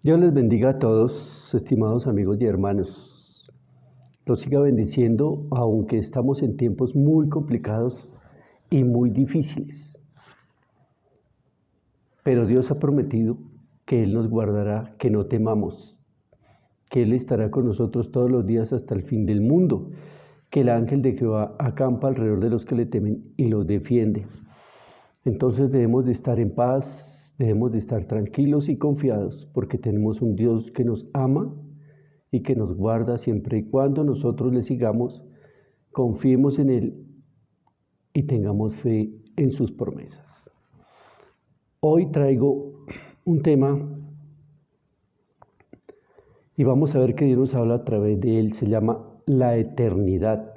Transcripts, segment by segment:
Dios les bendiga a todos, estimados amigos y hermanos. Los siga bendiciendo, aunque estamos en tiempos muy complicados y muy difíciles. Pero Dios ha prometido que Él nos guardará, que no temamos, que Él estará con nosotros todos los días hasta el fin del mundo, que el ángel de Jehová acampa alrededor de los que le temen y los defiende. Entonces debemos de estar en paz, debemos de estar tranquilos y confiados, porque tenemos un Dios que nos ama y que nos guarda siempre y cuando nosotros le sigamos, confiemos en Él y tengamos fe en sus promesas. Hoy traigo un tema y vamos a ver que Dios nos habla a través de él. Se llama la eternidad.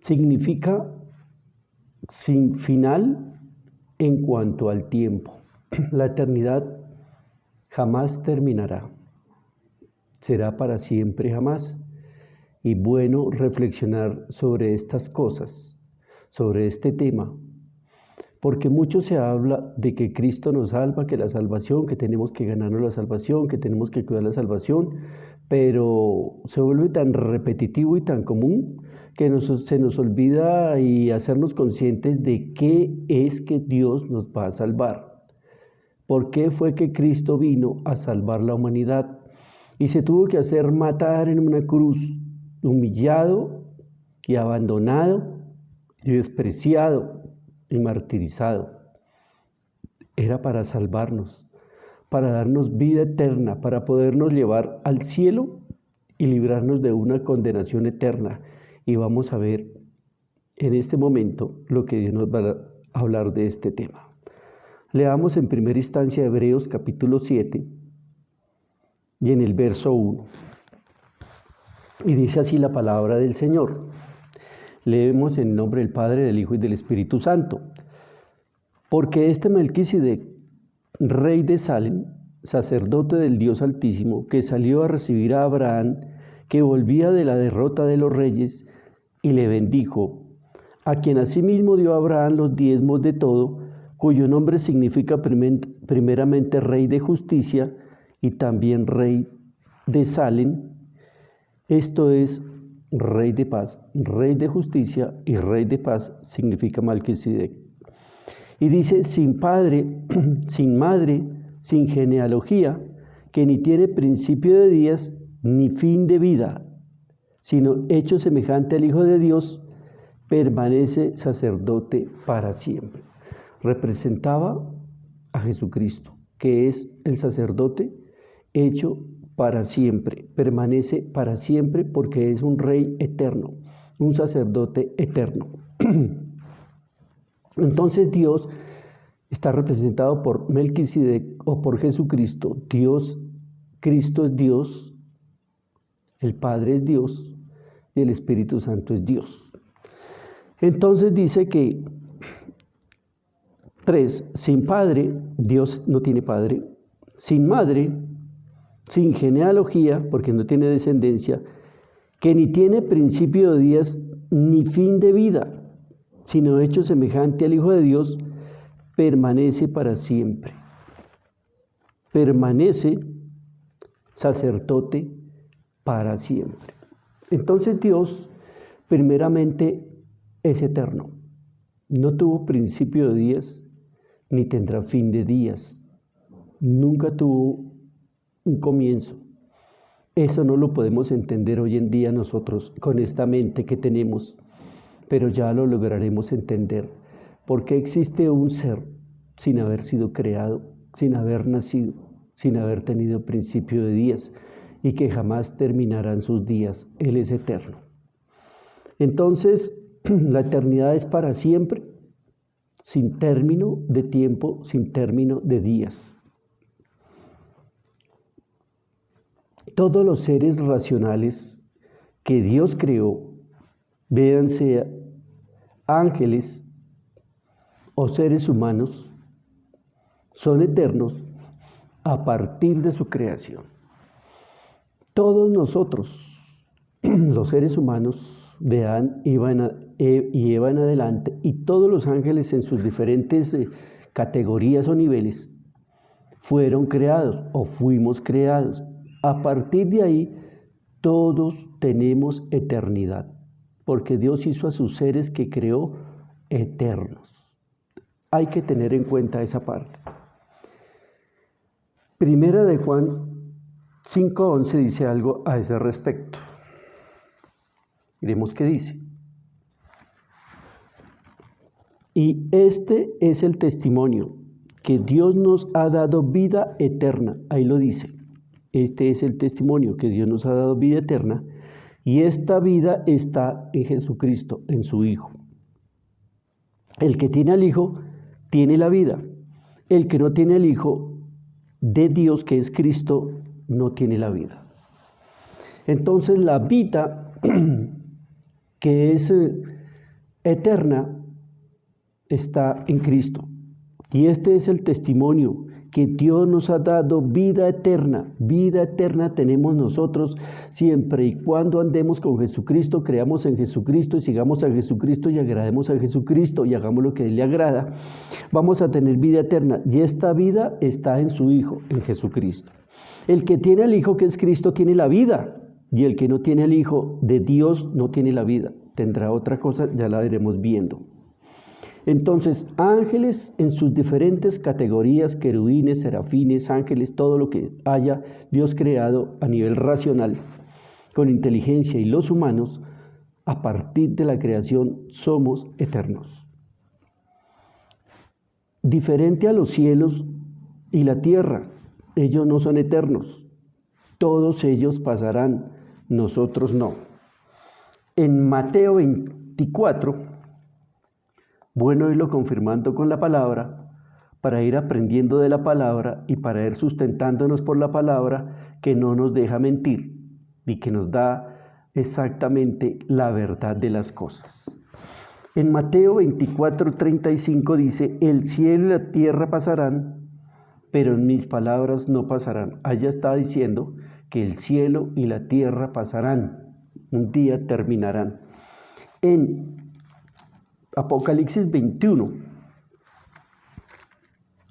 Significa sin final en cuanto al tiempo. La eternidad jamás terminará. Será para siempre jamás. Y bueno reflexionar sobre estas cosas, sobre este tema. Porque mucho se habla de que Cristo nos salva, que la salvación, que tenemos que ganarnos la salvación, que tenemos que cuidar la salvación, pero se vuelve tan repetitivo y tan común que se nos olvida y hacernos conscientes de qué es que Dios nos va a salvar. ¿Por qué fue que Cristo vino a salvar la humanidad? Y se tuvo que hacer matar en una cruz, humillado y abandonado y despreciado y martirizado. Era para salvarnos, para darnos vida eterna, para podernos llevar al cielo y librarnos de una condenación eterna. Y vamos a ver en este momento lo que Dios nos va a hablar de este tema. Leamos en primera instancia Hebreos capítulo 7 y en el verso 1. Y dice así la palabra del Señor. Leemos en nombre del Padre, del Hijo y del Espíritu Santo. Porque este Melquisedec, rey de Salem, sacerdote del Dios Altísimo, que salió a recibir a Abraham, que volvía de la derrota de los reyes, y le bendijo, a quien asimismo dio a Abraham los diezmos de todo, cuyo nombre significa primeramente rey de justicia y también rey de Salem, esto es rey de paz, rey de justicia y rey de paz significa Melquisedec. Y dice, sin padre, sin madre, sin genealogía, que ni tiene principio de días ni fin de vida, sino hecho semejante al Hijo de Dios, permanece sacerdote para siempre. Representaba a Jesucristo, que es el sacerdote hecho para siempre, permanece para siempre porque es un rey eterno, un sacerdote eterno. Entonces Dios está representado por Melquisedec o por Jesucristo. Dios, Cristo es Dios, el Padre es Dios y el Espíritu Santo es Dios. Entonces dice que 3, sin padre, Dios no tiene padre, sin madre, sin genealogía, porque no tiene descendencia, que ni tiene principio de días ni fin de vida, sino hecho semejante al Hijo de Dios, permanece para siempre. Permanece sacerdote para siempre. Entonces Dios, primeramente, es eterno. No tuvo principio de días, ni tendrá fin de días. Nunca tuvo un comienzo. Eso no lo podemos entender hoy en día nosotros con esta mente que tenemos, pero ya lo lograremos entender. Porque existe un ser sin haber sido creado, sin haber nacido, sin haber tenido principio de días y que jamás terminarán sus días. Él es eterno. Entonces, la eternidad es para siempre, sin término de tiempo, sin término de días. Todos los seres racionales que Dios creó, véanse ángeles o seres humanos, son eternos a partir de su creación. Todos nosotros, los seres humanos de Adán y Eva en adelante, y todos los ángeles en sus diferentes categorías o niveles, fueron creados o fuimos creados. A partir de ahí, todos tenemos eternidad, porque Dios hizo a sus seres que creó eternos. Hay que tener en cuenta esa parte. Primera de Juan 5:11 dice algo a ese respecto. Miremos qué dice. Y este es el testimonio, que Dios nos ha dado vida eterna. Ahí lo dice. Este es el testimonio, que Dios nos ha dado vida eterna. Y esta vida está en Jesucristo, en su Hijo. El que tiene al Hijo, tiene la vida. El que no tiene al Hijo de Dios, que es Cristo, no tiene la vida. Entonces la vida que es eterna está en Cristo. Y este es el testimonio, que Dios nos ha dado vida eterna. Vida eterna tenemos nosotros siempre y cuando andemos con Jesucristo, creamos en Jesucristo y sigamos a Jesucristo y agrademos a Jesucristo y hagamos lo que a Él le agrada. Vamos a tener vida eterna y esta vida está en su Hijo, en Jesucristo. El que tiene al Hijo, que es Cristo, tiene la vida, y el que no tiene al Hijo de Dios no tiene la vida. Tendrá otra cosa, ya la veremos viendo. Entonces, ángeles en sus diferentes categorías, querubines, serafines, ángeles, todo lo que haya Dios creado a nivel racional, con inteligencia, y los humanos, a partir de la creación, somos eternos. Diferente a los cielos y la tierra, ellos no son eternos. Todos ellos pasarán, nosotros no. En Mateo 24, bueno irlo confirmando con la palabra, para ir aprendiendo de la palabra y para ir sustentándonos por la palabra, que no nos deja mentir y que nos da exactamente la verdad de las cosas. En Mateo 24:35 dice: el cielo y la tierra pasarán, pero en mis palabras no pasarán. Allá está diciendo que el cielo y la tierra pasarán, un día terminarán. En Apocalipsis 21,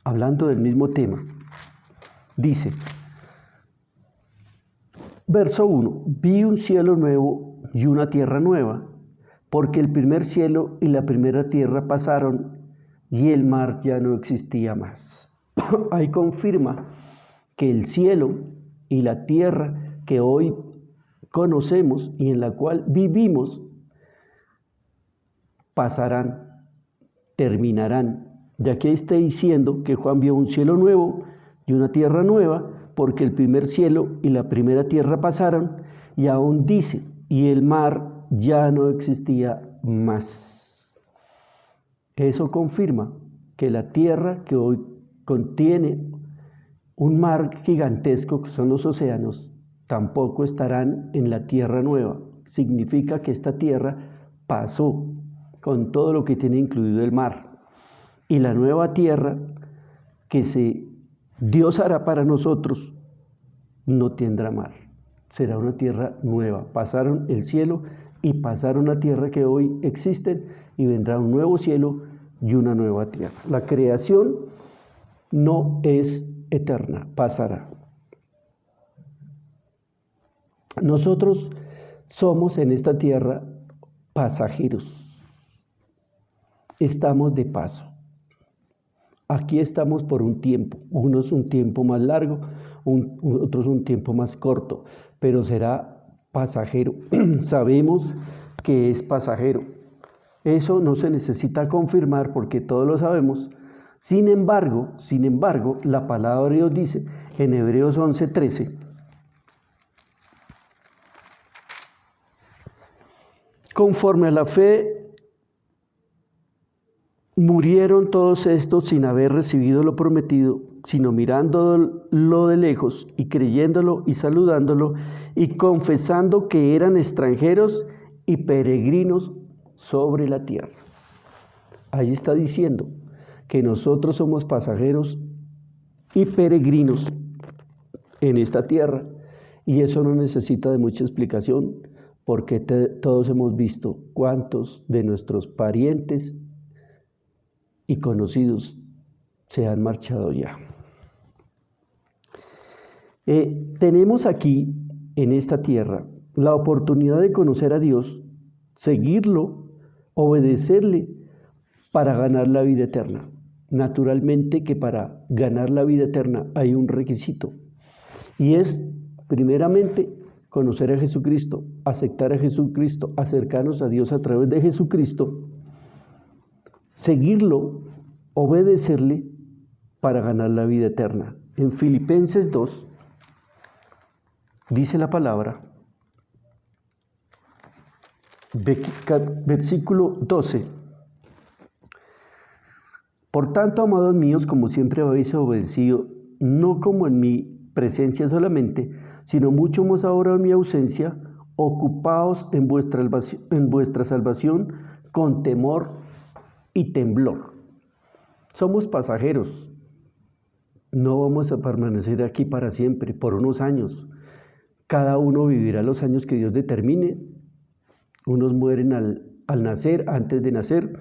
hablando del mismo tema, dice, verso 1, vi un cielo nuevo y una tierra nueva, porque el primer cielo y la primera tierra pasaron y el mar ya no existía más. Ahí confirma que el cielo y la tierra que hoy conocemos y en la cual vivimos pasarán, terminarán. Ya que está diciendo que Juan vio un cielo nuevo y una tierra nueva, porque el primer cielo y la primera tierra pasaron, y aún dice, y el mar ya no existía más. Eso confirma que la tierra que hoy contiene un mar gigantesco, que son los océanos, tampoco estarán en la tierra nueva. Significa que esta tierra pasó con todo lo que tiene incluido el mar. Y la nueva tierra que Dios hará para nosotros no tendrá mar. Será una tierra nueva. Pasaron el cielo y pasaron la tierra que hoy existen, y vendrá un nuevo cielo y una nueva tierra. La creación no es eterna, pasará. Nosotros somos en esta tierra pasajeros. Estamos de paso. Aquí estamos por un tiempo, unos un tiempo más largo, otros un tiempo más corto, pero será pasajero. Sabemos que es pasajero. Eso no se necesita confirmar porque todos lo sabemos. Sin embargo, la palabra de Dios dice en Hebreos 11:13, conforme a la fe murieron todos estos sin haber recibido lo prometido, sino mirándolo de lejos y creyéndolo y saludándolo y confesando que eran extranjeros y peregrinos sobre la tierra. Ahí está diciendo que nosotros somos pasajeros y peregrinos en esta tierra, y eso no necesita de mucha explicación, porque todos hemos visto cuántos de nuestros parientes y conocidos se han marchado ya. Tenemos aquí, en esta tierra, la oportunidad de conocer a Dios, seguirlo, obedecerle para ganar la vida eterna. Naturalmente que para ganar la vida eterna hay un requisito y es, primeramente, conocer a Jesucristo, aceptar a Jesucristo, acercarnos a Dios a través de Jesucristo, seguirlo, obedecerle para ganar la vida eterna. En Filipenses 2 dice la palabra, versículo 12. Por tanto, amados míos, como siempre habéis obedecido, no como en mi presencia solamente, sino mucho más ahora en mi ausencia, ocupaos en vuestra salvación con temor y temblor. Somos pasajeros, no vamos a permanecer aquí para siempre, por unos años. Cada uno vivirá los años que Dios determine. Unos mueren al nacer, antes de nacer.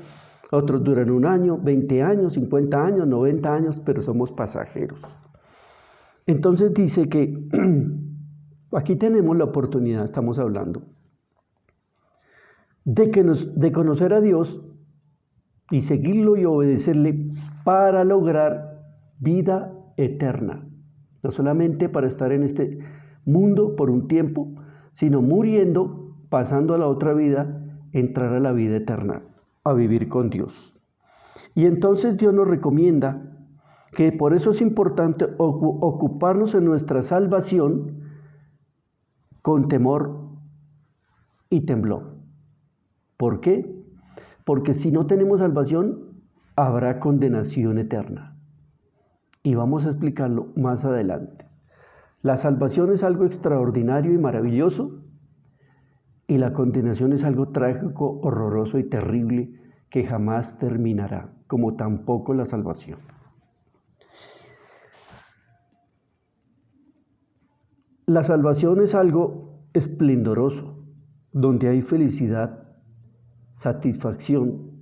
Otros duran 1 año, 20 años, 50 años, 90 años, pero somos pasajeros. Entonces dice que aquí tenemos la oportunidad, estamos hablando, de conocer a Dios y seguirlo y obedecerle para lograr vida eterna. No solamente para estar en este mundo por un tiempo, sino muriendo, pasando a la otra vida, entrar a la vida eterna, a vivir con Dios. Y entonces Dios nos recomienda que por eso es importante ocuparnos en nuestra salvación con temor y temblor. ¿Por qué? Porque si no tenemos salvación, habrá condenación eterna. Y vamos a explicarlo más adelante. La salvación es algo extraordinario y maravilloso, y la condenación es algo trágico, horroroso y terrible que jamás terminará, como tampoco la salvación. La salvación es algo esplendoroso, donde hay felicidad, satisfacción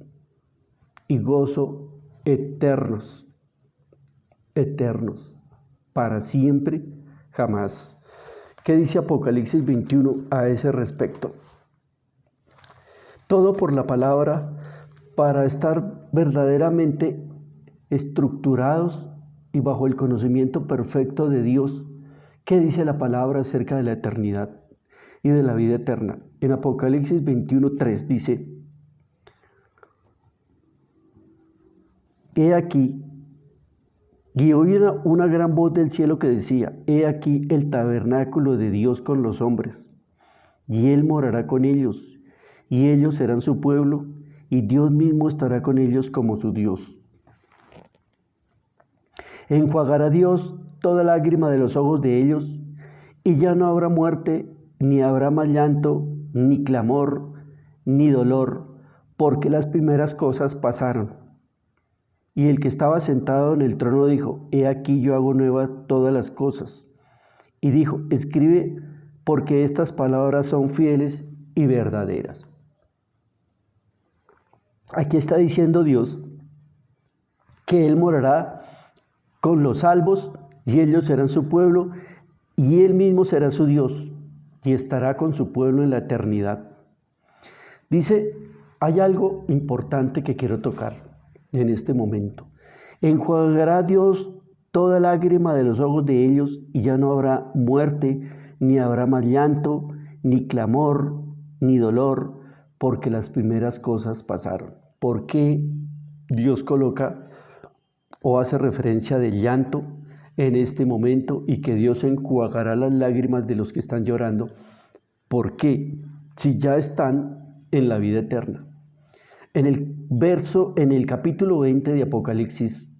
y gozo eternos, para siempre, jamás. ¿Qué dice Apocalipsis 21 a ese respecto? Todo por la palabra, para estar verdaderamente estructurados y bajo el conocimiento perfecto de Dios. ¿Qué dice la palabra acerca de la eternidad y de la vida eterna? En Apocalipsis 21:3 dice, he aquí, y oí una gran voz del cielo que decía, he aquí el tabernáculo de Dios con los hombres, y Él morará con ellos, y ellos serán su pueblo, y Dios mismo estará con ellos como su Dios. Enjuagará Dios toda lágrima de los ojos de ellos, y ya no habrá muerte, ni habrá más llanto, ni clamor, ni dolor, porque las primeras cosas pasaron. Y el que estaba sentado en el trono dijo, he aquí yo hago nuevas todas las cosas. Y dijo, escribe, porque estas palabras son fieles y verdaderas. Aquí está diciendo Dios que Él morará con los salvos y ellos serán su pueblo y Él mismo será su Dios y estará con su pueblo en la eternidad. Dice, hay algo importante que quiero tocar en este momento. Enjuagará Dios toda lágrima de los ojos de ellos y ya no habrá muerte, ni habrá más llanto, ni clamor, ni dolor, porque las primeras cosas pasaron. ¿Por qué Dios coloca o hace referencia del llanto en este momento y que Dios enjuagará las lágrimas de los que están llorando? ¿Por qué? Si ya están en la vida eterna. En el capítulo 20 de Apocalipsis,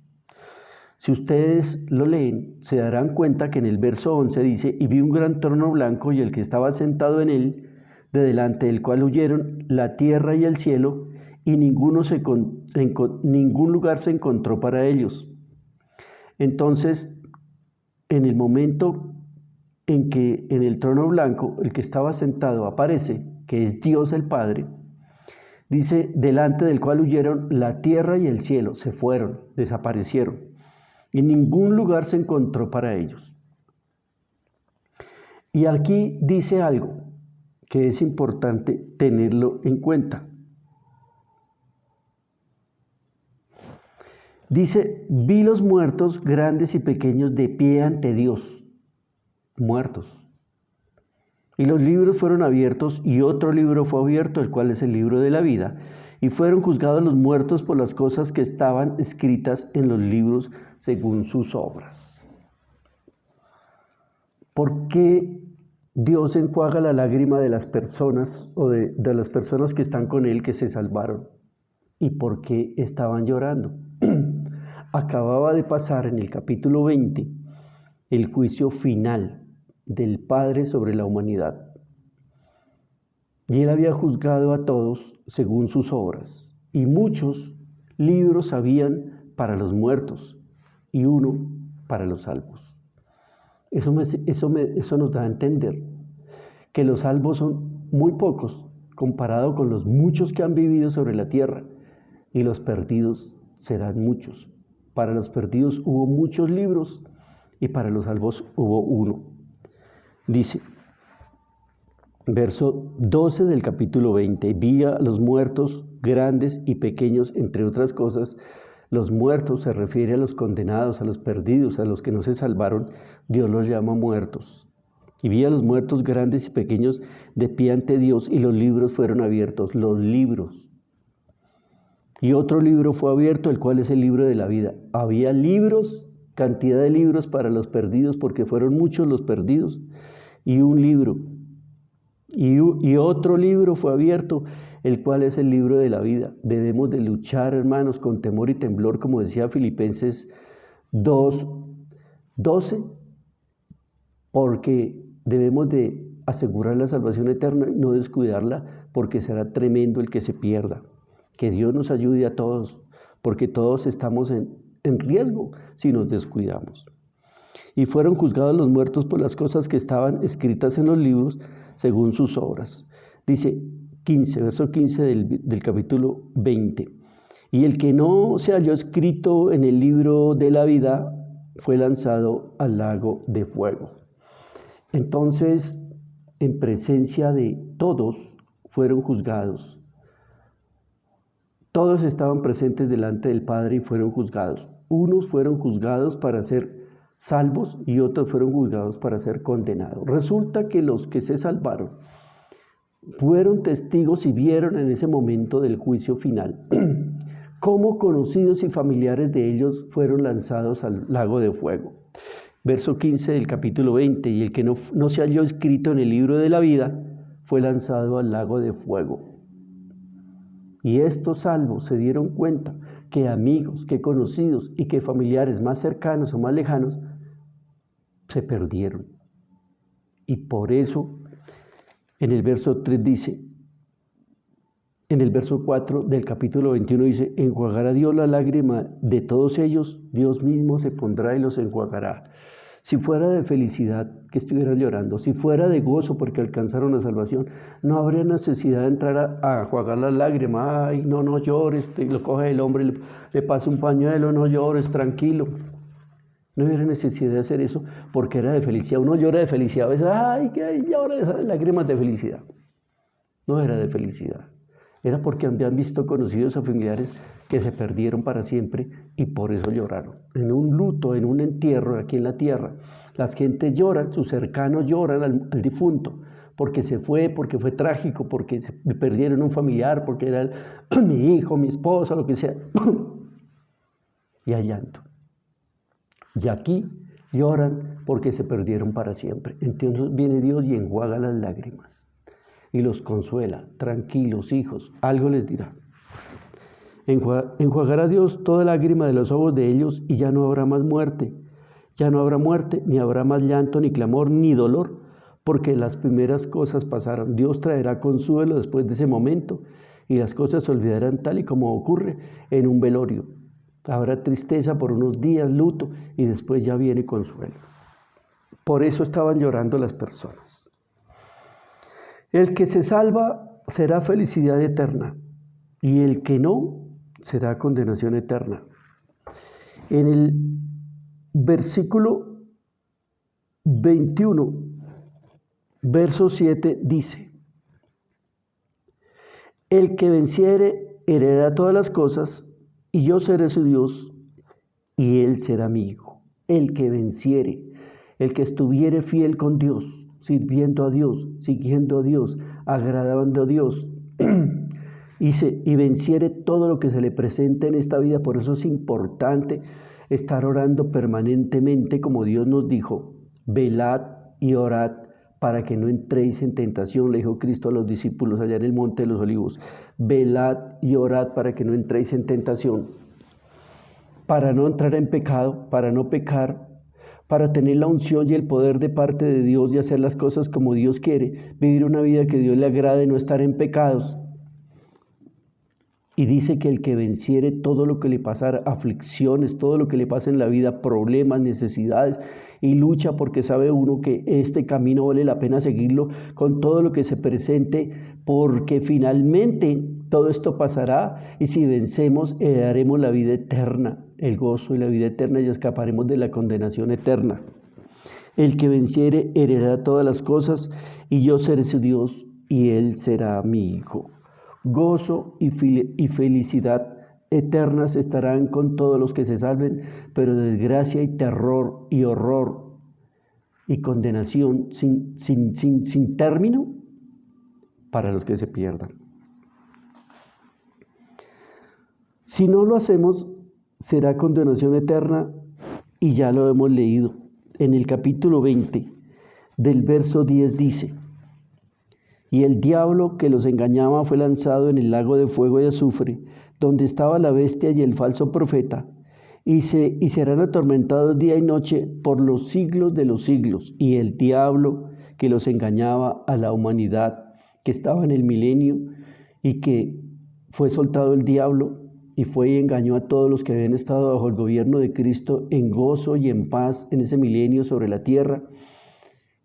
si ustedes lo leen, se darán cuenta que en el verso 11 dice, y vi un gran trono blanco y el que estaba sentado en él, de delante del cual huyeron la tierra y el cielo, y ningún lugar se encontró para ellos. Entonces, en el momento en que en el trono blanco el que estaba sentado aparece, que es Dios el Padre, dice, delante del cual huyeron la tierra y el cielo, se fueron, desaparecieron, y ningún lugar se encontró para ellos. Y aquí dice algo que es importante tenerlo en cuenta. Dice, vi los muertos grandes y pequeños de pie ante Dios, muertos. Y los libros fueron abiertos y otro libro fue abierto, el cual es el libro de la vida. Y fueron juzgados los muertos por las cosas que estaban escritas en los libros según sus obras. ¿Por qué Dios enjuaga la lágrima de las personas o de las personas que están con Él, que se salvaron? ¿Y por qué estaban llorando? Acababa de pasar en el capítulo 20 el juicio final del Padre sobre la humanidad. Y Él había juzgado a todos según sus obras. Y muchos libros habían para los muertos y uno para los salvos. Eso nos da a entender que los salvos son muy pocos comparado con los muchos que han vivido sobre la tierra, y los perdidos serán muchos. Para los perdidos hubo muchos libros y para los salvos hubo uno. Dice, verso 12 del capítulo 20, vi a los muertos grandes y pequeños, entre otras cosas. Los muertos se refiere a los condenados, a los perdidos, a los que no se salvaron. Dios los llama muertos. Y vi a los muertos grandes y pequeños de pie ante Dios, y los libros fueron abiertos, los libros. Y otro libro fue abierto, el cual es el libro de la vida. Había libros, cantidad de libros para los perdidos, porque fueron muchos los perdidos, y un libro. Y otro libro fue abierto, el cual es el libro de la vida. Debemos de luchar, hermanos, con temor y temblor, como decía Filipenses 2:12, porque debemos de asegurar la salvación eterna y no descuidarla, porque será tremendo el que se pierda. Que Dios nos ayude a todos, porque todos estamos en riesgo si nos descuidamos. Y fueron juzgados los muertos por las cosas que estaban escritas en los libros según sus obras. Dice 15, verso 15 del capítulo 20. Y el que no se halló escrito en el libro de la vida fue lanzado al lago de fuego. Entonces, en presencia de todos fueron juzgados. Todos estaban presentes delante del Padre y fueron juzgados. Unos fueron juzgados para ser salvos y otros fueron juzgados para ser condenados. Resulta que los que se salvaron fueron testigos y vieron en ese momento del juicio final cómo conocidos y familiares de ellos fueron lanzados al lago de fuego. Verso 15 del capítulo 20, y el que no se halló escrito en el libro de la vida fue lanzado al lago de fuego. Y estos salvos se dieron cuenta que amigos, que conocidos y que familiares más cercanos o más lejanos se perdieron. Y por eso en el verso 3 dice, en el verso 4 del capítulo 21 dice, enjuagará Dios la lágrima de todos ellos, Dios mismo se pondrá y los enjuagará. Si fuera de felicidad que estuvieran llorando, si fuera de gozo porque alcanzaron la salvación, no habría necesidad de entrar a enjuagar las lágrimas. Ay, no llores, lo coge el hombre, le pasa un pañuelo, no llores, tranquilo. No hubiera necesidad de hacer eso porque era de felicidad. Uno llora de felicidad, a veces, ay, que llora esas lágrimas de felicidad. No era de felicidad. Era porque habían visto conocidos o familiares que se perdieron para siempre y por eso lloraron. En un luto, en un entierro aquí en la tierra, las gentes lloran, sus cercanos lloran al difunto, porque se fue, porque fue trágico, porque se perdieron un familiar, porque era mi hijo, mi esposa, lo que sea. Y hay llanto. Y aquí lloran porque se perdieron para siempre. Entonces viene Dios y enjuaga las lágrimas y los consuela. Tranquilos, hijos, algo les dirá. Enjuagará Dios toda lágrima de los ojos de ellos y ya no habrá más muerte. Ya no habrá muerte, ni habrá más llanto, ni clamor, ni dolor, porque las primeras cosas pasaron. Dios traerá consuelo después de ese momento y las cosas se olvidarán tal y como ocurre en un velorio. Habrá tristeza por unos días, luto, y después ya viene consuelo. Por eso estaban llorando las personas. El que se salva será felicidad eterna, y el que no será condenación eterna. En el versículo 21 verso 7 dice: el que venciere heredará todas las cosas, y yo seré su Dios, y él será mi hijo. El que venciere, el que estuviere fiel con Dios, sirviendo a Dios, siguiendo a Dios, agradando a Dios, y venciere todo lo que se le presente en esta vida. Por eso es importante estar orando permanentemente, como Dios nos dijo: velad y orad para que no entréis en tentación, le dijo Cristo a los discípulos allá en el Monte de los Olivos. Velad y orad para que no entréis en tentación, para no entrar en pecado, para no pecar, para tener la unción y el poder de parte de Dios y hacer las cosas como Dios quiere, vivir una vida que Dios le agrade, no estar en pecados. Y dice que el que venciere todo lo que le pasara, aflicciones, todo lo que le pasa en la vida, problemas, necesidades, y lucha porque sabe uno que este camino vale la pena seguirlo con todo lo que se presente, porque finalmente todo esto pasará, y si vencemos heredaremos la vida eterna, el gozo y la vida eterna, y escaparemos de la condenación eterna. El que venciere heredará todas las cosas, y yo seré su Dios, y él será mi hijo. Gozo y felicidad eternas estarán con todos los que se salven, pero desgracia y terror y horror y condenación sin término para los que se pierdan. Si no lo hacemos, será condenación eterna, y ya lo hemos leído. En el capítulo 20 del verso 10 dice: y el diablo que los engañaba fue lanzado en el lago de fuego y azufre, donde estaba la bestia y el falso profeta, y serán atormentados día y noche por los siglos de los siglos. Y el diablo que los engañaba a la humanidad que estaba en el milenio, y que fue soltado el diablo, y fue y engañó a todos los que habían estado bajo el gobierno de Cristo en gozo y en paz en ese milenio sobre la tierra.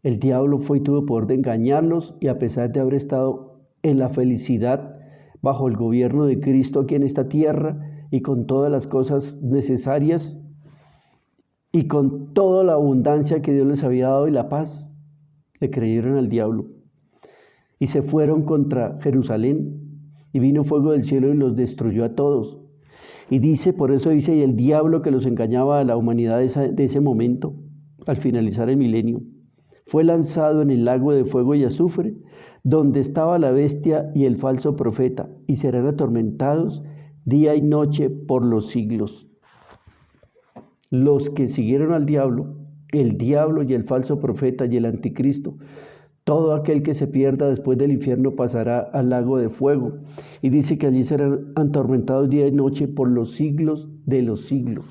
El diablo fue y tuvo poder de engañarlos, y a pesar de haber estado en la felicidad bajo el gobierno de Cristo aquí en esta tierra, y con todas las cosas necesarias, y con toda la abundancia que Dios les había dado y la paz, le creyeron al diablo y se fueron contra Jerusalén, y vino fuego del cielo y los destruyó a todos. Y dice, por eso dice, y el diablo que los engañaba a la humanidad de ese momento, al finalizar el milenio, fue lanzado en el lago de fuego y azufre, donde estaba la bestia y el falso profeta, y serán atormentados día y noche por los siglos. Los que siguieron al diablo, el diablo y el falso profeta y el anticristo, todo aquel que se pierda después del infierno pasará al lago de fuego, y dice que allí serán atormentados día y noche por los siglos de los siglos.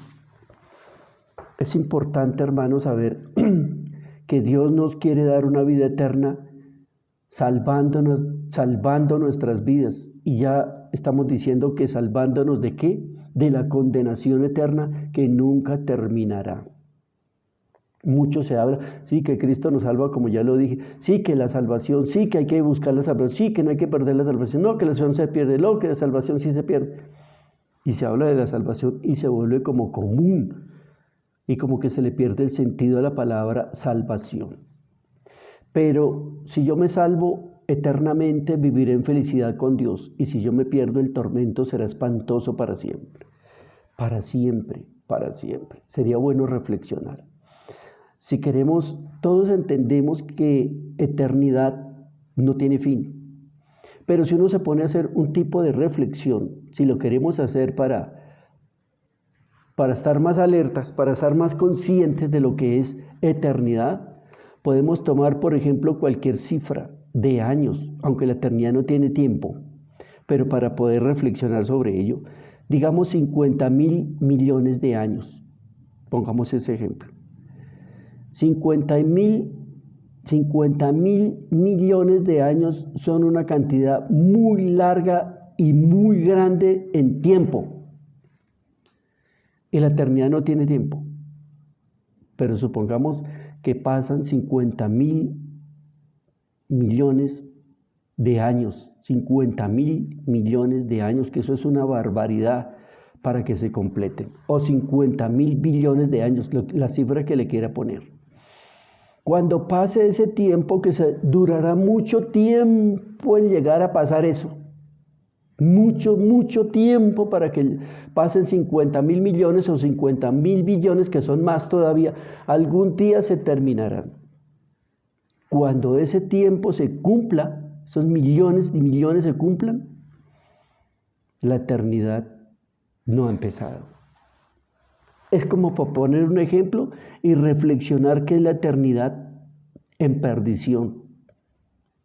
Es importante, hermanos, saber que Dios nos quiere dar una vida eterna, salvando nuestras vidas. Y ya estamos diciendo que salvándonos ¿de qué? De la condenación eterna que nunca terminará. Mucho se habla, sí, que Cristo nos salva, como ya lo dije, sí, que la salvación, sí, que hay que buscar la salvación, sí, que no hay que perder la salvación, no, que la salvación se pierde, no, que la salvación sí se pierde. Y se habla de la salvación y se vuelve como común, y como que se le pierde el sentido a la palabra salvación. Pero si yo me salvo eternamente, viviré en felicidad con Dios, y si yo me pierdo, el tormento será espantoso para siempre. Para siempre, para siempre. Sería bueno reflexionar. Si queremos, todos entendemos que eternidad no tiene fin. Pero si uno se pone a hacer un tipo de reflexión, si lo queremos hacer para estar más alertas, para estar más conscientes de lo que es eternidad, podemos tomar, por ejemplo, cualquier cifra de años, aunque la eternidad no tiene tiempo, pero para poder reflexionar sobre ello, digamos 50.000 millones de años, pongamos ese ejemplo. 50.000 millones de años son una cantidad muy larga y muy grande en tiempo. Y la eternidad no tiene tiempo. Pero supongamos que pasan 50.000 millones de años, 50.000 millones de años, que eso es una barbaridad para que se complete, o 50.000 billones de años, la cifra que le quiera poner. Cuando pase ese tiempo, que durará mucho tiempo en llegar a pasar eso, mucho tiempo para que pasen 50.000 millones o 50.000 billones, que son más todavía, algún día se terminarán. Cuando ese tiempo se cumpla, esos millones y millones se cumplan, la eternidad no ha empezado. Es como para poner un ejemplo y reflexionar que es la eternidad en perdición.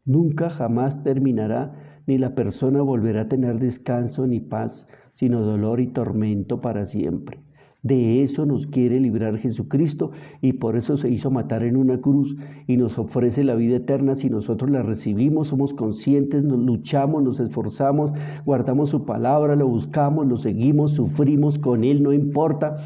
Nunca jamás terminará, ni la persona volverá a tener descanso ni paz, sino dolor y tormento para siempre. De eso nos quiere librar Jesucristo, y por eso se hizo matar en una cruz y nos ofrece la vida eterna. Si nosotros la recibimos, somos conscientes, nos luchamos, nos esforzamos, guardamos su palabra, lo buscamos, lo seguimos, sufrimos con Él, no importa,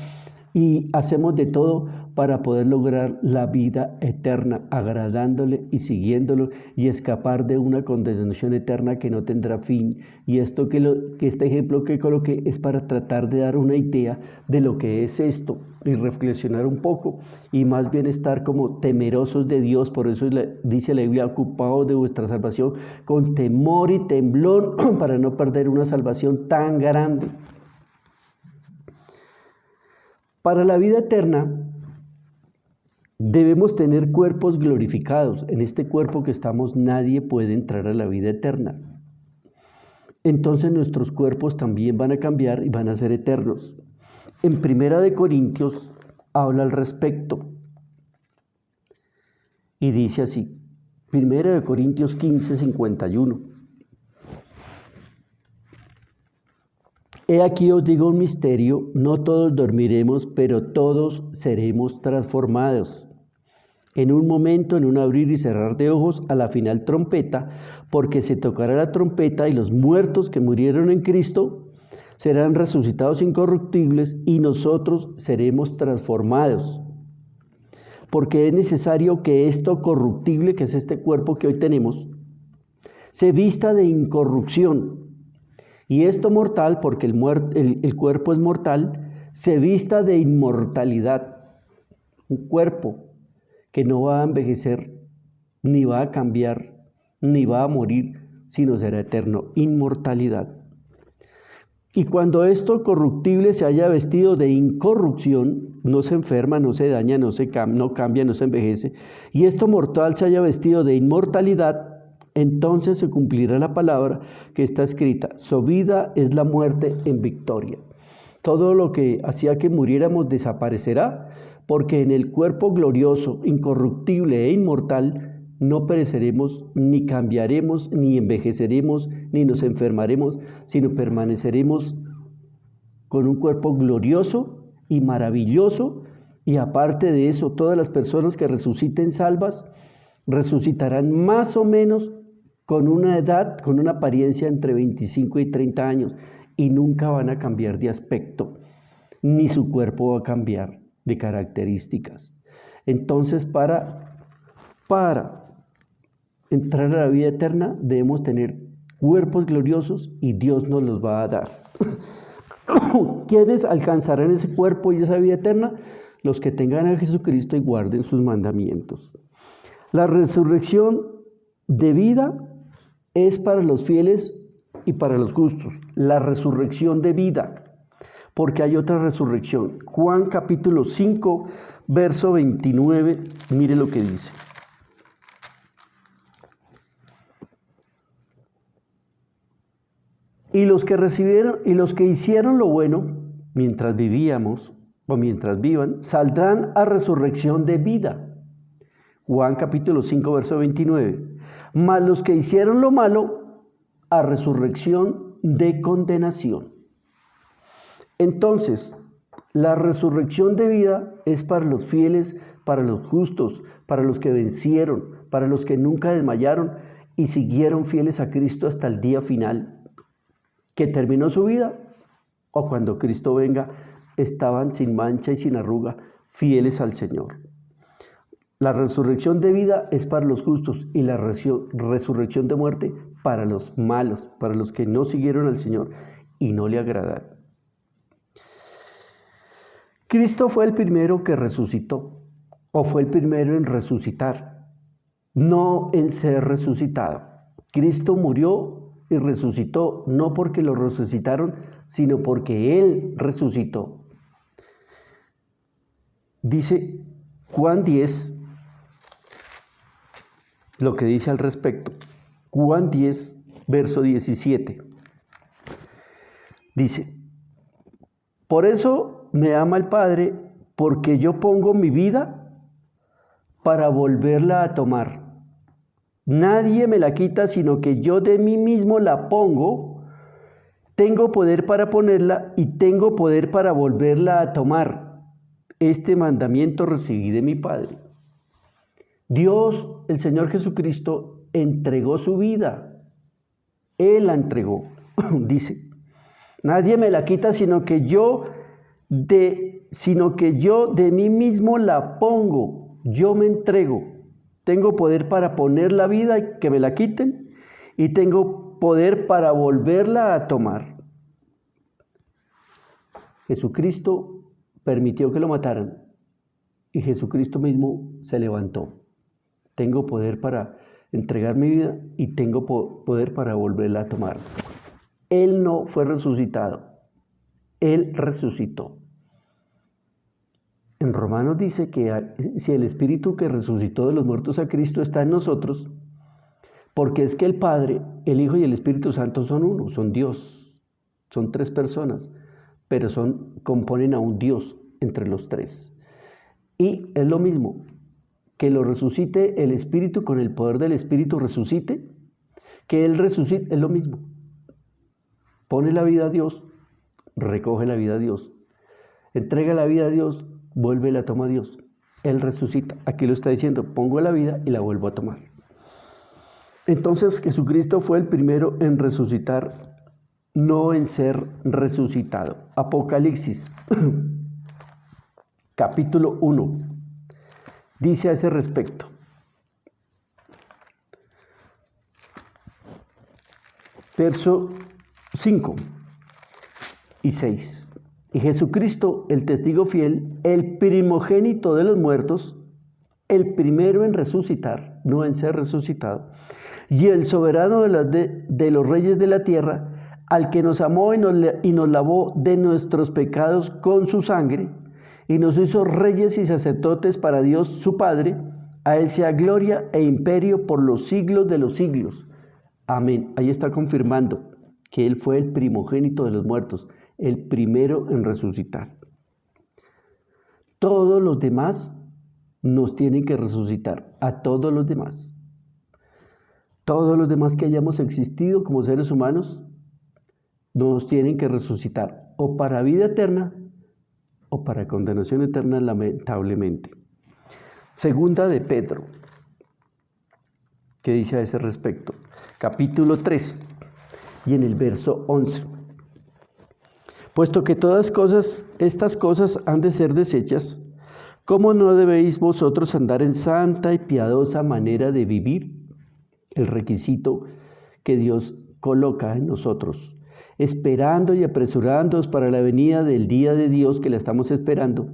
y hacemos de todo para poder lograr la vida eterna, agradándole y siguiéndolo, y escapar de una condenación eterna que no tendrá fin. Y esto que este ejemplo que coloqué es para tratar de dar una idea de lo que es esto y reflexionar un poco, y más bien estar como temerosos de Dios. Por eso dice la Biblia: ocupados de vuestra salvación con temor y temblor, para no perder una salvación tan grande. Para la vida eterna debemos tener cuerpos glorificados. En este cuerpo que estamos, nadie puede entrar a la vida eterna. Entonces nuestros cuerpos también van a cambiar y van a ser eternos. En 1 Corintios habla al respecto y dice así, 1 Corintios 15, 51. He aquí os digo un misterio: no todos dormiremos, pero todos seremos transformados. En un momento, en un abrir y cerrar de ojos, a la final trompeta, porque se tocará la trompeta, y los muertos que murieron en Cristo serán resucitados incorruptibles, y nosotros seremos transformados. Porque es necesario que esto corruptible, que es este cuerpo que hoy tenemos, se vista de incorrupción, y esto mortal, porque el cuerpo es mortal, se vista de inmortalidad. Un cuerpo que no va a envejecer, ni va a cambiar, ni va a morir, sino será eterno, inmortalidad. Y cuando esto corruptible se haya vestido de incorrupción, no se enferma, no se daña, no cambia, no se envejece, y esto mortal se haya vestido de inmortalidad, entonces se cumplirá la palabra que está escrita: subida es la muerte en victoria. Todo lo que hacía que muriéramos desaparecerá, porque en el cuerpo glorioso, incorruptible e inmortal, no pereceremos, ni cambiaremos, ni envejeceremos, ni nos enfermaremos, sino permaneceremos con un cuerpo glorioso y maravilloso. Y aparte de eso, todas las personas que resuciten salvas, resucitarán más o menos con una edad, con una apariencia entre 25 y 30 años, y nunca van a cambiar de aspecto, ni su cuerpo va a cambiar de características. Entonces, para entrar a la vida eterna, debemos tener cuerpos gloriosos, y Dios nos los va a dar. ¿Quiénes alcanzarán ese cuerpo y esa vida eterna? Los que tengan a Jesucristo y guarden sus mandamientos. La resurrección de vida es para los fieles y para los justos. La resurrección de vida, porque hay otra resurrección. Juan capítulo 5, verso 29, mire lo que dice. Y los que hicieron lo bueno mientras vivíamos o mientras vivan, saldrán a resurrección de vida. Juan capítulo 5, verso 29. Mas los que hicieron lo malo, a resurrección de condenación. Entonces, la resurrección de vida es para los fieles, para los justos, para los que vencieron, para los que nunca desmayaron y siguieron fieles a Cristo hasta el día final, que terminó su vida, o cuando Cristo venga, estaban sin mancha y sin arruga, fieles al Señor. La resurrección de vida es para los justos, y la resurrección de muerte para los malos, para los que no siguieron al Señor y no le agradaron. Cristo fue el primero que resucitó. o fue el primero en resucitar, no en ser resucitado. Cristo murió y resucitó, no porque lo resucitaron, sino porque Él resucitó. Dice Juan 10, lo que dice al respecto. Juan 10, verso 17. Dice, por eso me ama el Padre, porque yo pongo mi vida para volverla a tomar. Nadie me la quita, sino que yo de mí mismo la pongo. Tengo poder para ponerla y tengo poder para volverla a tomar. Este mandamiento recibí de mi Padre. Dios, el Señor Jesucristo, entregó su vida. Él la entregó. Dice, nadie me la quita, sino que yo de mí mismo la pongo. Yo me entrego. Tengo poder para poner la vida y que me la quiten, y tengo poder para volverla a tomar. Jesucristo permitió que lo mataran y Jesucristo mismo se levantó. Tengo poder para entregar mi vida y tengo poder para volverla a tomar. Él no fue resucitado, Él resucitó. En Romanos dice que si el Espíritu que resucitó de los muertos a Cristo está en nosotros, porque es que el Padre, el Hijo y el Espíritu Santo son uno, son Dios, son tres personas, pero componen a un Dios entre los tres. Y es lo mismo, que lo resucite el Espíritu, con el poder del Espíritu resucite, que Él resucite, es lo mismo. Pone la vida a Dios, recoge la vida a Dios, entrega la vida a Dios, vuelve y la toma a Dios. Él resucita. Aquí lo está diciendo, pongo la vida y la vuelvo a tomar. Entonces Jesucristo fue el primero en resucitar, no en ser resucitado. Apocalipsis, capítulo 1, dice a ese respecto. Verso 5 y 6. Y Jesucristo, el testigo fiel, el primogénito de los muertos, el primero en resucitar, no en ser resucitado, y el soberano de los reyes de la tierra, al que nos amó y nos lavó de nuestros pecados con su sangre, y nos hizo reyes y sacerdotes para Dios su Padre, a Él sea gloria e imperio por los siglos de los siglos. Amén. Ahí está confirmando que Él fue el primogénito de los muertos, el primero en resucitar. Todos los demás nos tienen que resucitar, a todos los demás. Todos los demás que hayamos existido como seres humanos, nos tienen que resucitar, o para vida eterna, o para condenación eterna, lamentablemente. Segunda de Pedro, ¿qué dice a ese respecto? Capítulo 3, y en el verso 11. Puesto que estas cosas han de ser deshechas, ¿cómo no debéis vosotros andar en santa y piadosa manera de vivir? El requisito que Dios coloca en nosotros, esperando y apresurándoos para la venida del día de Dios, que la estamos esperando,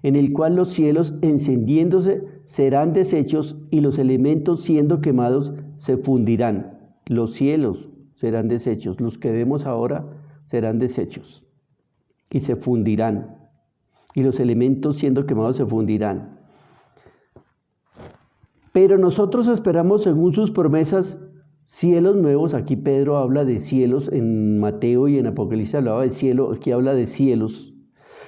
en el cual los cielos encendiéndose serán deshechos y los elementos siendo quemados se fundirán. Los cielos serán deshechos, los que vemos ahora serán deshechos y se fundirán, y los elementos siendo quemados se fundirán. Pero nosotros esperamos según sus promesas cielos nuevos. Aquí Pedro habla de cielos, en Mateo y en Apocalipsis hablaba de cielo, aquí habla de cielos.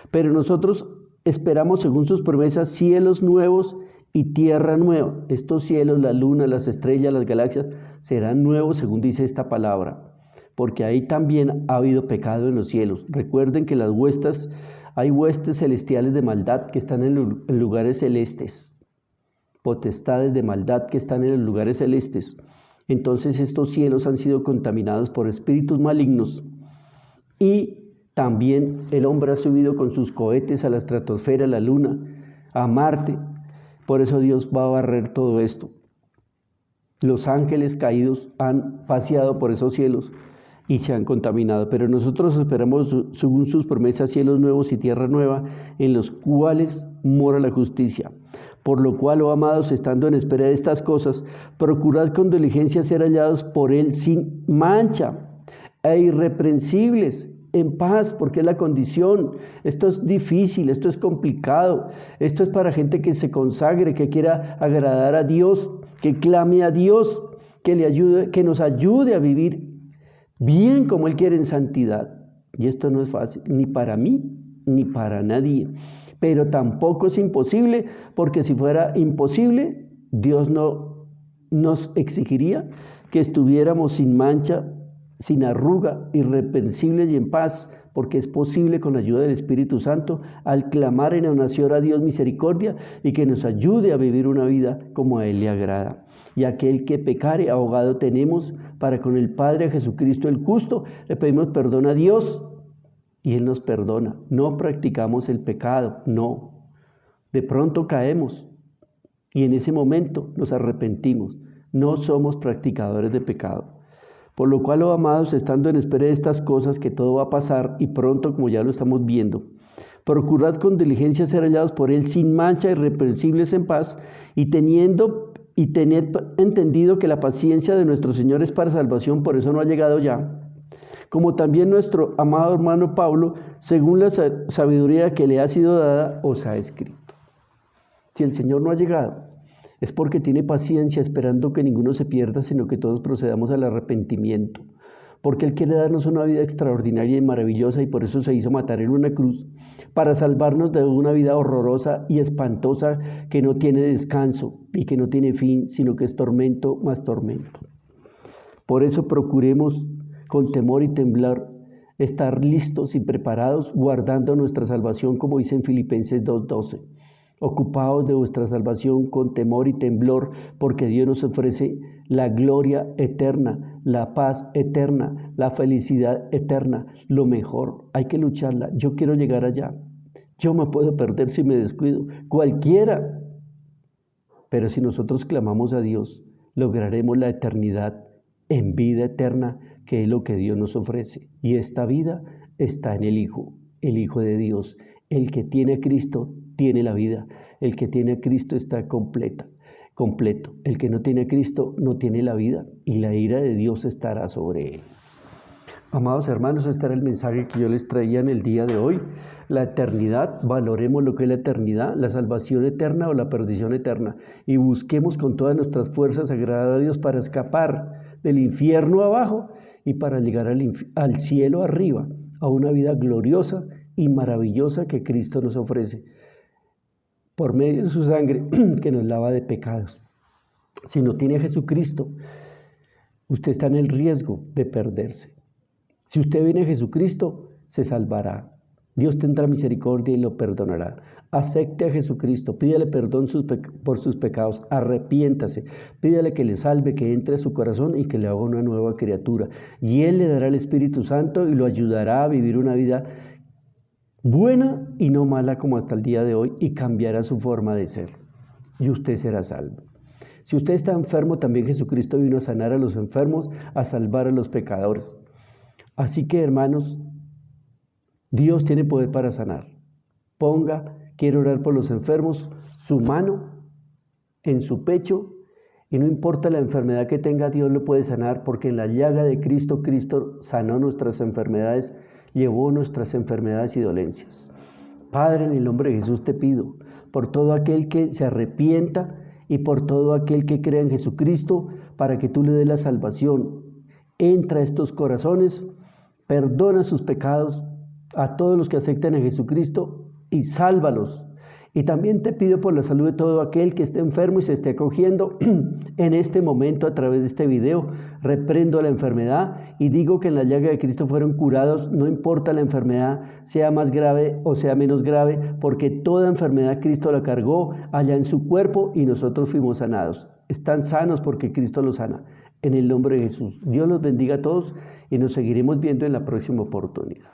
Pero nosotros esperamos según sus promesas cielos nuevos y tierra nueva. Estos cielos, la luna, las estrellas, las galaxias, serán nuevos según dice esta palabra, porque ahí también ha habido pecado en los cielos. Recuerden que hay huestes celestiales de maldad que están en lugares celestes, potestades de maldad que están en los lugares celestes. Entonces estos cielos han sido contaminados por espíritus malignos, y también el hombre ha subido con sus cohetes a la estratosfera, a la luna, a Marte. Por eso Dios va a barrer todo esto. Los ángeles caídos han paseado por esos cielos y se han contaminado, pero nosotros esperamos según sus promesas cielos nuevos y tierra nueva, en los cuales mora la justicia. Por lo cual, oh amados, estando en espera de estas cosas, procurad con diligencia ser hallados por Él sin mancha e irreprensibles, en paz, porque es la condición. Esto es difícil, esto es complicado, esto es para gente que se consagre, que quiera agradar a Dios, que clame a Dios, que le ayude, que nos ayude a vivir bien como Él quiere en santidad. Y esto no es fácil, ni para mí, ni para nadie. Pero tampoco es imposible, porque si fuera imposible, Dios no nos exigiría que estuviéramos sin mancha, sin arruga, irreprensibles y en paz, porque es posible con la ayuda del Espíritu Santo al clamar en oración a Dios misericordia y que nos ayude a vivir una vida como a Él le agrada. Y aquel que pecare, abogado tenemos para con el Padre, a Jesucristo el justo. Le pedimos perdón a Dios y Él nos perdona. No practicamos el pecado, no. De pronto caemos y en ese momento nos arrepentimos. No somos practicadores de pecado. Por lo cual, oh amados, estando en espera de estas cosas, que todo va a pasar y pronto, como ya lo estamos viendo, procurad con diligencia ser hallados por Él sin mancha, irreprensibles en paz, y tened entendido que la paciencia de nuestro Señor es para salvación, por eso no ha llegado ya. Como también nuestro amado hermano Pablo, según la sabiduría que le ha sido dada, os ha escrito. Si el Señor no ha llegado, es porque tiene paciencia esperando que ninguno se pierda, sino que todos procedamos al arrepentimiento. Porque Él quiere darnos una vida extraordinaria y maravillosa y por eso se hizo matar en una cruz, para salvarnos de una vida horrorosa y espantosa que no tiene descanso y que no tiene fin, sino que es tormento más tormento. Por eso procuremos con temor y temblar estar listos y preparados, guardando nuestra salvación, como dice en Filipenses 2:12. Ocupaos de vuestra salvación con temor y temblor, porque Dios nos ofrece la gloria eterna, la paz eterna, la felicidad eterna, lo mejor. Hay que lucharla. Yo quiero llegar allá. Yo me puedo perder si me descuido, cualquiera. Pero si nosotros clamamos a Dios, lograremos la eternidad en vida eterna, que es lo que Dios nos ofrece. Y esta vida está en el Hijo de Dios. El que tiene a Cristo tiene la vida. El que tiene a Cristo está completo. El que no tiene a Cristo no tiene la vida y la ira de Dios estará sobre él. Amados hermanos, este era el mensaje que yo les traía en el día de hoy. La eternidad, valoremos lo que es la eternidad, la salvación eterna o la perdición eterna, y busquemos con todas nuestras fuerzas agradar a Dios para escapar del infierno abajo y para llegar al cielo arriba, a una vida gloriosa y maravillosa que Cristo nos ofrece por medio de su sangre que nos lava de pecados. Si no tiene a Jesucristo, usted está en el riesgo de perderse. Si usted viene a Jesucristo, se salvará. Dios tendrá misericordia y lo perdonará. Acepte a Jesucristo, pídale perdón por sus pecados, arrepiéntase, pídale que le salve, que entre a su corazón y que le haga una nueva criatura. Y Él le dará el Espíritu Santo y lo ayudará a vivir una vida buena y no mala como hasta el día de hoy, y cambiará su forma de ser. Y usted será salvo. Si usted está enfermo, también Jesucristo vino a sanar a los enfermos, a salvar a los pecadores. Así que, hermanos, Dios tiene poder para sanar. Quiero orar por los enfermos, su mano en su pecho, y no importa la enfermedad que tenga, Dios lo puede sanar, porque en la llaga de Cristo, Cristo sanó nuestras enfermedades, llevó nuestras enfermedades y dolencias. Padre, en el nombre de Jesús te pido, por todo aquel que se arrepienta y por todo aquel que crea en Jesucristo, para que tú le des la salvación. Entra a estos corazones, perdona sus pecados a todos los que acepten a Jesucristo y sálvalos. Y también te pido por la salud de todo aquel que esté enfermo y se esté acogiendo en este momento a través de este video. Reprendo la enfermedad y digo que en la llaga de Cristo fueron curados, no importa la enfermedad, sea más grave o sea menos grave, porque toda enfermedad Cristo la cargó allá en su cuerpo y nosotros fuimos sanados. Están sanos porque Cristo los sana. En el nombre de Jesús. Dios los bendiga a todos y nos seguiremos viendo en la próxima oportunidad.